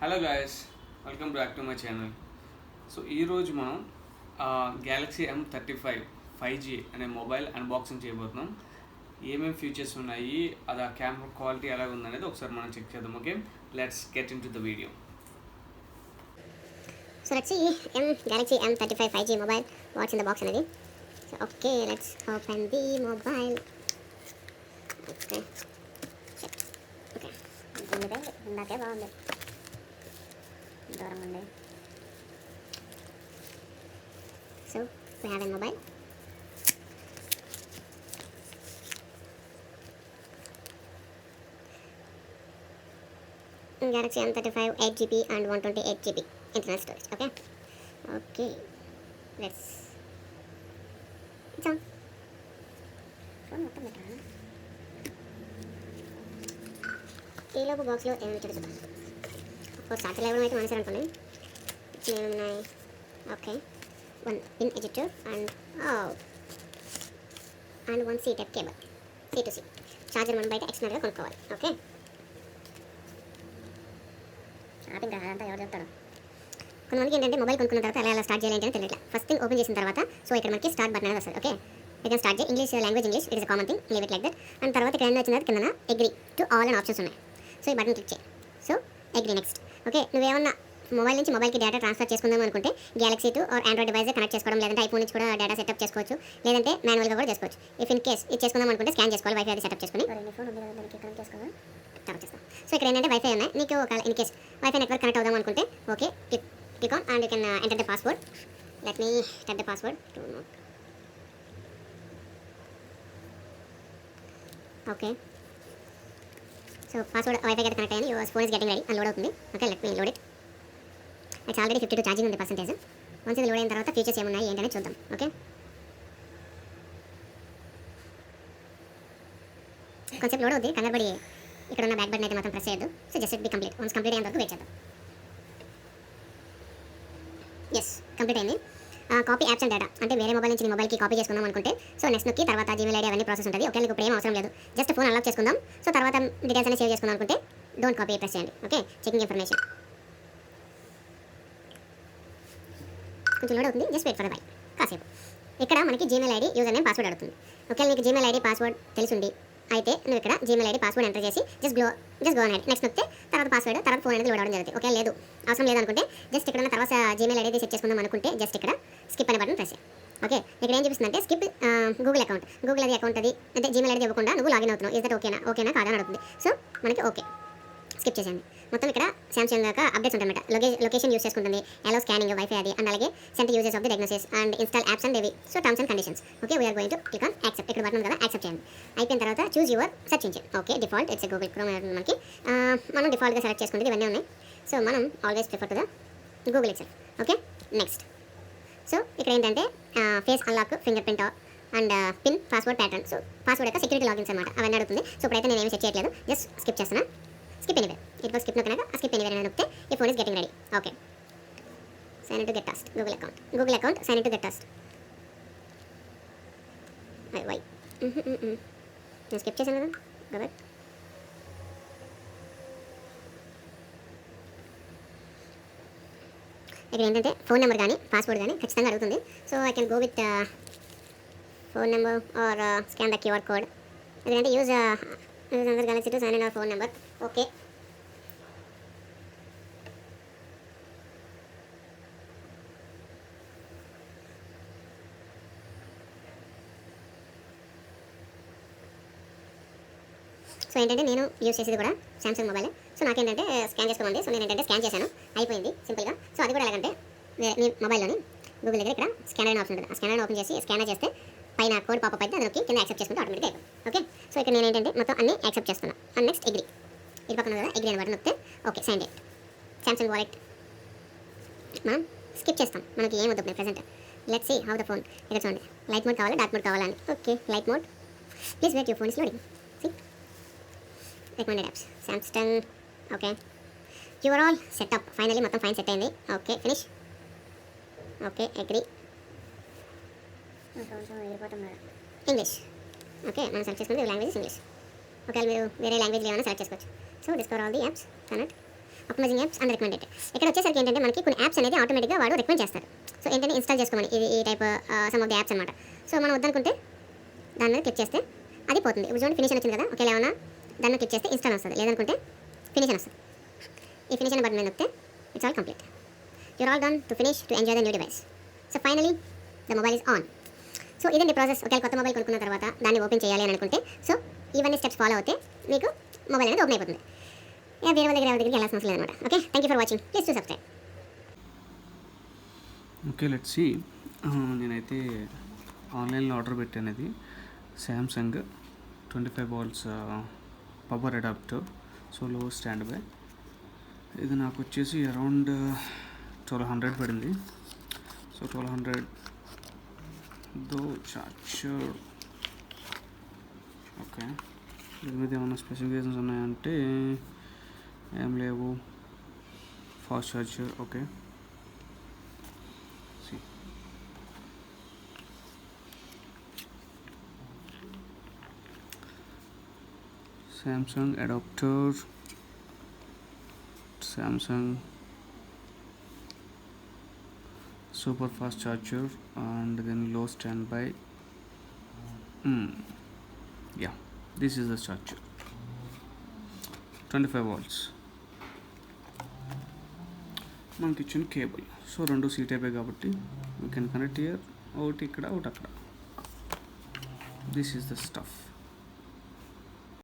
Hello guys, welcome back to my channel. So ఈరోజు మనం Galaxy M35 5G అనే mobile unboxing చేయబోతున్నాం. ఏమేమి ఫీచర్స్ ఉన్నాయి, అది ఆ కెమెరా క్వాలిటీ ఎలా ఉందనేది ఒకసారి మనం చెక్ చేద్దాం. Okay, let's get in to the video. So let's see Galaxy M35 5G mobile. What's in the box అనేది. So okay, let's open the mobile. Okay. Shit. Okay. ఇందాకే బాగుంది. దూరం ఉంది. So we have a mobile. Galaxy M35 8GB and 128GB internal storage. Okay, let's it's on phone మొత్తం పెట్టాను. ఈలోపు బాక్స్లో ఏమైనా చూద్దాం. అఫ్కోర్స్ చార్జర్ ఇవ్వడం అయితే మానేశారు అనుకోండి. ఏమున్నాయి? Okay, one pin ejector and one C type cable, C to C. Charger మనం బయట ఎక్స్టర్నల్గా కొనుక్కోవాలి. ఓకే, షాపింగ్ అదంతా ఎవరు చెప్తాడు. కొంతమందికి ఏంటంటే మొబైల్ కొనుక్కున్న తర్వాత ఎలా స్టార్ట్ చేయాలి అంటే తెలియట్లేదు. ఫస్ట్ థింగ్ ఓపెన్ చేసిన తర్వాత సో ఇక్కడ మనకి స్టార్ట్ బటన్ అనేది వస్తుంది. ఓకే, ఇక్కడ స్టార్ట్ చేయి. English language English, it is common thing, leave it like that. And తర్వాత ఇక్కడ వచ్చిన తర్వాత కింద agree to all and options ఉన్నాయి. సో ఈ బటన్ క్లిక్ చేయి. So agree next. ఓకే, నువ్వేమన్నా మొబైల్ నుంచి మొబైల్కి డేటా ట్రాన్స్ఫర్ చేసుకుందాం అనుకుంటే Galaxy to are Android device connect చేసుకోవడం, లేదంటే ఐఫోన్ నుంచి కూడా డేటా సెటప్ చేసుకోవచ్చు, లేదంటే మాన్యువల్గా కూడా చేసుకోవచ్చు. ఇఫ్ ఇన్ కేస్ ఇది చేసుకుందాం అనుకుంటే స్కాన్ చేసుకోవాలి, వైఫై అది సెటప్ చేసుకుని కనెక్ట్ చేసుకోవాలి. సో ఇక్కడ ఏంటంటే వైఫై ఉన్నాయి. నీకు ఒక in case wifi network connect అవుదాం అనుకుంటే okay click on and you can enter the password. Let me type the password. Okay, so password Wi-Fi get connect అయ్యింది. Your phone is getting ready. Unload అవుతుంది. Okay, let me load it. It's already 52 charging ఉంది percentage. Once ఇది load అయిన తర్వాత features ఏమున్నాయి ఏంటనే చూద్దాం. Okay, కొంచెం లోడ్ అవుతుంది, కంగారు ఇక్కడ ఉన్న బ్యాక్ బటన్ అయితే మాత్రం ప్రెస్ చేయొద్దు. So just it be complete. Once complete అయ్యేంత వరకు వెయిట్ చేద్దాం. ఎస్, కంప్లీట్ అయింది. కాపీ యాప్స్ అండ్ డేటా అంటే వేరే మొబైల్ నుంచి మొబైల్కి కాపీ చేసుకుందాం అనుకుంటే సో నెక్స్ట్ నొక్కి తర్వాత జీమెయిల్ ఐడి అవన్నీ ప్రాసెస్ ఉంటుంది. ఓకే, నీకు ఇప్పుడు ఏం అవసరం లేదు, జస్ట్ ఫోన్ అన్లాక్ చేసుకుందాం. సో తర్వాత డీటెయిల్స్ అన్ని సేవ్ చేసుకుందాం అనుకుంటే డోంట్ కాపీ ప్రెస్ చేయండి. ఓకే, చెకింగ్ ఇన్ఫర్మేషన్ కొంచెం లోడ్ అవుతుంది. జస్ట్ వెయిట్ ఫర్ బై కాసేపు. ఇక్కడ మనకి Gmail ID user name password అడుగుతుంది. ఓకే, నీకు జీమెయిల్ ఐడి పాస్వర్డ్ తెలిసింది అయితే నువ్వు ఇక్కడ జీమెయిల్ ఐడి పాస్వర్డ్ ఎంటర్ చేసి జస్ట్ గో అనేది నెక్స్ట్ నొక్కితే తర్వాత పాస్వర్డ్ తర్వాత ఫోన్ అనేది లోడ్ అవడం జరుగుతుంది. ఓకే, లేదు అవసరం లేదనుకుంటే జస్ట్ ఇక్కడ ఉన్న తర్వాత జీమెయిల్ ఐడి సెట్ చేసుకుందాం అనుకుంటే జస్ట్ ఇక్కడ స్కిప్ అనే బటన్ ప్రెస్ చేయి. ఓకే, ఇక్కడ ఏం చూపిస్తుంది అంటే స్కిప్ గూగుల్ అకౌంట్. గూగుల్ అది అకౌంట్ అది అంటే జీమెయిల్ ఐడి ఇవ్వకుండా నువ్వు లాగిన్ అవుతున్నావు. ఇస్ దట్ ఓకేనా కాదని అడుగుతుంది. సో మనకి ఓకే స్కిప్ చేసేయండి. మొత్తం ఇక్కడ సామ్సంగ్ యొక్క అప్డేట్స్ ఉంటాయన్నమాట. లొకేషన్ యూస్ చేసుకుంటుంది, ఎలో స్కానింగ్ వైఫై అది, అండ్ అలాగే center uses of the diagnosis and install apps and ఏవి. So terms and conditions. Okay, we're going to click on accept. ఇక్కడ బటన్ కదా యాక్సెప్ట్ చేయండి. అయిపోయిన తర్వాత choose your search engine. Okay, default it's Google Chrome మనకి మనం డిఫాల్ట్గా select చేసుకుంటుంది. ఇవన్నీ ఉన్నాయి. సో మనం always prefer to the Google itself. Okay, next. So ఇక్కడ ఏంటంటే face unlock, finger print and pin, password pattern. So password యొక్క సెక్యూరిటీ లాగిన్స్ అనమాట, అవన్నీ అడుగుతుంది. సో ఇప్పుడైతే నేను ఏమి సెట్ చేయట్లేదు, జస్ట్ స్కిప్ చేస్తున్నా. Skip anywhere. It was skip నొక్కినాక స్కిప్ ఎనీవేర్ అని నొక్కితే ఈ phone is getting ready. Okay, sign in to get toast. Google account sign in to get toast. Why నేను స్కిప్ చేశాను కదా. గబట్ ఇక్కడ ఏంటంటే ఫోన్ నెంబర్ కానీ పాస్వర్డ్ కానీ ఖచ్చితంగా అడుగుతుంది. So I can go with phone number or scan the QR code. ఎందుకంటే use Galaxy to sign in our phone number. Okay, so ఏంటంటే నేను యూస్ చేసేది కూడా సామ్సంగ్ మొబైల్. సో నాకేంటంటే స్కాన్ చేసుకోమంది. సో నేను ఏంటంటే స్కాన్ చేశాను, అయిపోయింది సింపుల్గా. సో అది కూడా ఎలాగంటే మీ మొబైల్లోని గూగుల్ దగ్గర ఇక్కడ స్కానర్ అనే ఆప్షన్ ఉంటుంది. ఆ స్కానర్ ఓపెన్ చేసి స్కానర్ చేస్తే పైన కోడ్ పాపప్ అయితే అందులోకి కింద యాక్సెప్ట్ చేసుకుంటే ఆటోమేటిక్గా అయిపోయింది. ఓకే, సో ఇక్కడ నేను ఏంటంటే మొత్తం అన్ని యాక్సెప్ట్ చేస్తున్నాను. And next agree. ఇది పక్కన కదా అగ్రీ అని బటన్ నొక్కితే okay sign date Samsung wallet మనం స్కిప్ చేస్తాం. మనకి ఏం వద్దు present. Let's see how the phone. ఇక్కడ చూడండి, లైట్ మోడ్ కావాలా డార్క్ మోడ్ కావాలని. Okay, light mode. Please wait, your phone is loading. See recommended apps Samsung. Okay, your all setup. Finally మొత్తం ఫైన్ సెట్ అయింది. Okay, finish. Okay, agree. English. Okay, మనం select చేసుకుంటే language English. ఒకవేళ మీరు వేరే language ఏమైనా select చేసుకోవచ్చు. So discover all the apps connect. Optimising apps and recommended. ఇక్కడ వచ్చేసరికి ఏంటంటే మనకి కొన్ని యాప్స్ అనేది ఆటోమేటిక్గా వాడు రికమెండ్ చేస్తారు. సో ఏంటంటే ఇన్స్టాల్ చేసుకోమని ఇది ఈ type some of the apps అనమాట. సో మనం వద్దనుకుంటే దాని మీద క్లిక్ చేస్తే అది పోతుంది. ఇప్పుడు చూడండి ఫినిష్ అని వచ్చింది కదా, ఒకవేళ ఏమన్నా దాని మీద క్లిక్ చేస్తే ఇన్స్టాల్ వస్తుంది, లేదనుకుంటే ఫినిష్ అని వస్తుంది. ఈ ఫినిష్ అనే బటన్ మీద నొక్కితే it's all complete. You're all done to finish to enjoy the new device. So finally the mobile is on. So ఇదండి ప్రాసెస్. ఒకవేళ కొత్త మొబైల్ కొనుక్కున్న తర్వాత దాన్ని ఓపెన్ చేయాలి అని అనుకుంటే సో ఇవన్నీ స్టెప్స్ ఫాలో అవుతే మీకు మొబైల్ అనేది ఓపెన్ అయిపోతుంది. వేరే వాళ్ళ దగ్గరికి వెళ్ళాల్సిన అవసరం లేదన్నమాట. Okay, thank you for watching. Please to subscribe. Okay, let's see. నేనైతే ఆన్లైన్లో ఆర్డర్ పెట్టాను. ఇది Samsung 25 volts power adapter, so లో స్టాండ్ బై. ఇది నాకు వచ్చేసి అరౌండ్ 1200 పడింది. సో 1200 దో చార్జర్. ఓకే, దీని మీద ఏమైనా స్పెసిఫికేషన్స్ ఉన్నాయంటే ఏం లేవు. Fast charger. Okay, Samsung adapter, Samsung super fast charger, and then low standby. Yeah, this is the charger, 25 volts. మనకి ఇచ్చిన కేబుల్. సో రెండు సీ టైపే కాబట్టి we can connect here, ఒకటి ఇక్కడ ఒకటి అక్కడ. This is the stuff.